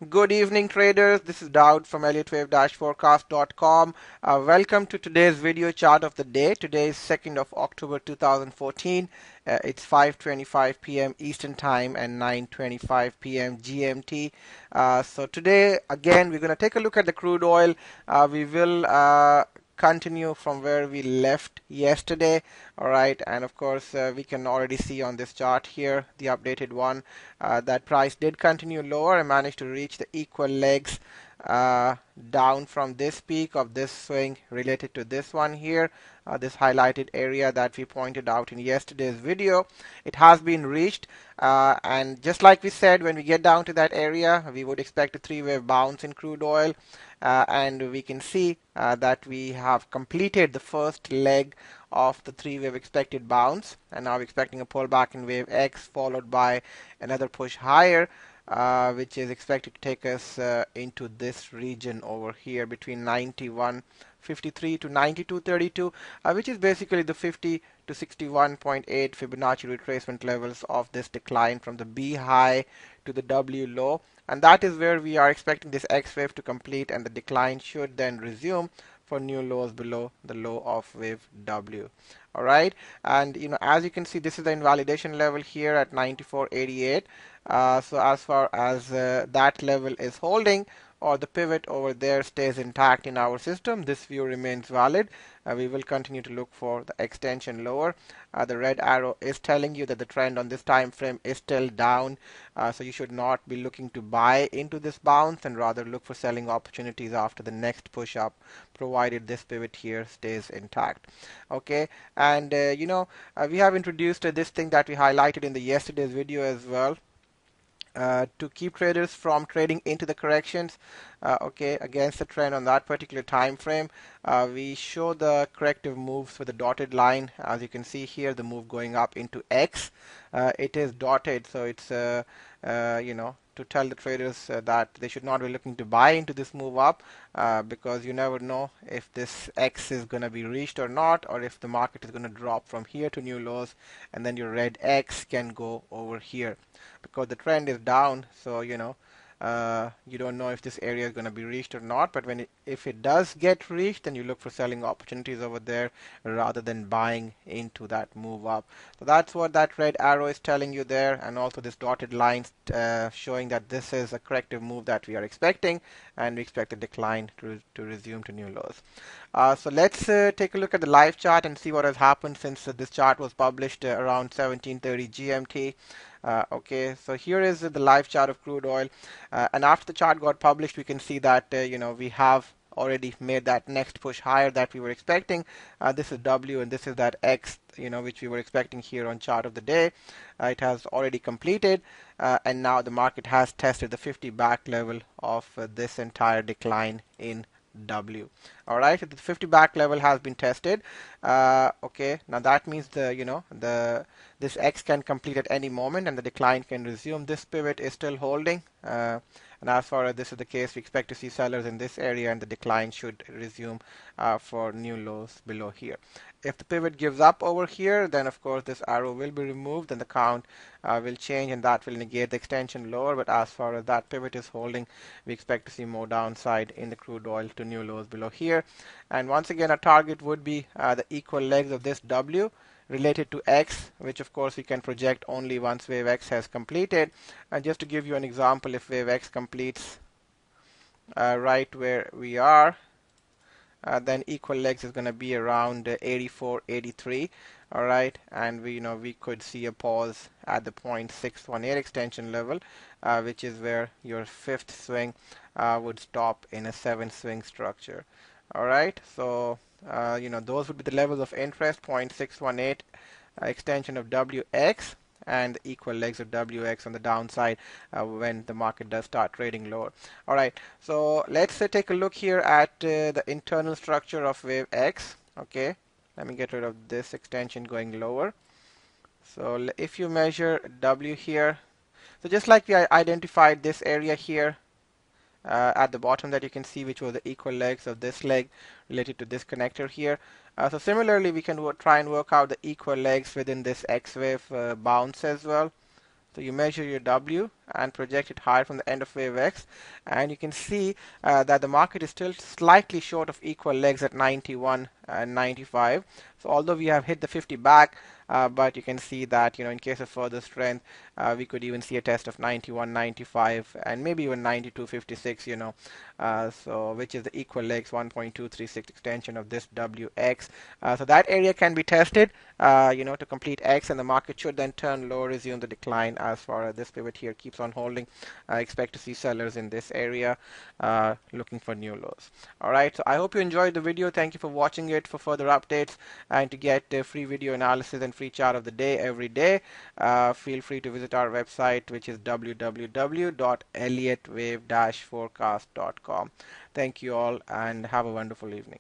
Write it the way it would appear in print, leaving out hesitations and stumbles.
Good evening, traders. This is Daud from Elliott Wave Forecast.com. Welcome to today's video chart of the day. Today is 2nd of October 2014. It's 5:25 p.m. Eastern Time and 9:25 p.m. GMT. So today, again, we're going to take a look at the crude oil. We will continue from where we left yesterday. All right, and of course we can already see on this chart here, the updated one, that price did continue lower and managed to reach the equal legs down from this peak of this swing related to this one here, this highlighted area that we pointed out in yesterday's video. It has been reached, and just like we said, when we get down to that area, we would expect a three-wave bounce in crude oil, and we can see that we have completed the first leg of the three-wave expected bounce, and now we're expecting a pullback in wave X followed by another push higher, which is expected to take us into this region over here between 91.53 to 92.32, which is basically the 50 to 61.8 Fibonacci retracement levels of this decline from the B high to the W low. And that is where we are expecting this X wave to complete, and the decline should then resume for new lows below the low of wave W. All right, and as you can see, this is the invalidation level here at 94.88. So as far as that level is holding, or the pivot over there stays intact in our system, this view remains valid. We will continue to look for the extension lower. The red arrow is telling you that the trend on this time frame is still down, so you should not be looking to buy into this bounce, and rather look for selling opportunities after the next push up, provided this pivot here stays intact. Okay, and we have introduced this thing that we highlighted in the yesterday's video as well, to keep traders from trading into the corrections, okay, against the trend on that particular time frame. We show the corrective moves with the dotted line. As you can see here, the move going up into X, it is dotted, so it's to tell the traders that they should not be looking to buy into this move up, because you never know if this X is going to be reached or not, or if the market is going to drop from here to new lows, and then your red X can go over here, because the trend is down. So you don't know if this area is going to be reached or not, but if it does get reached, then you look for selling opportunities over there rather than buying into that move up. So that's what that red arrow is telling you there, and also this dotted line showing that this is a corrective move that we are expecting, and we expect the decline to resume to new lows. So let's take a look at the live chart and see what has happened since this chart was published around 17:30 GMT. Okay, so here is the live chart of crude oil, and after the chart got published, we can see that we have already made that next push higher that we were expecting. This is W, and this is that X, which we were expecting here on chart of the day. It has already completed, and now the market has tested the 50 back level of this entire decline in W. All right, so the 50 back level has been tested. Okay, now that means this X can complete at any moment, and the decline can resume. This pivot is still holding, and as far as this is the case, we expect to see sellers in this area, and the decline should resume for new lows below here. If the pivot gives up over here, then of course this arrow will be removed and the count will change, and that will negate the extension lower. But as far as that pivot is holding, we expect to see more downside in the crude oil to new lows below here. And once again, our target would be the equal legs of this W related to X, which of course we can project only once wave X has completed. And just to give you an example, if wave X completes right where we are, then equal legs is going to be around 84, 83. All right, and we could see a pause at the 0.618 extension level, which is where your fifth swing would stop in a 7-swing structure. All right, so those would be the levels of interest: 0.618 extension of WX, and equal legs of WX on the downside when the market does start trading lower. All right, so let's take a look here at the internal structure of wave X. Okay, let me get rid of this extension going lower. So if you measure W here, so just like we identified this area here at the bottom that you can see, which was the equal legs of this leg related to this connector here. So similarly, we can try and work out the equal legs within this X wave bounce as well. So you measure your W and project it higher from the end of wave X, and you can see that the market is still slightly short of equal legs at 91 and 95. So although we have hit the 50 back, but you can see that, in case of further strength, we could even see a test of 91, 95, and maybe even 92.56, so which is the equal legs 1.236 extension of this WX. So that area can be tested, to complete X, and the market should then turn low, resume the decline as far as this pivot here keeps on holding. I expect to see sellers in this area looking for new lows. All right, so I hope you enjoyed the video. Thank you for watching it. For further updates and to get free video analysis and free chart of the day every day, feel free to visit our website, which is www.elliottwave-forecast.com. Thank you all and have a wonderful evening.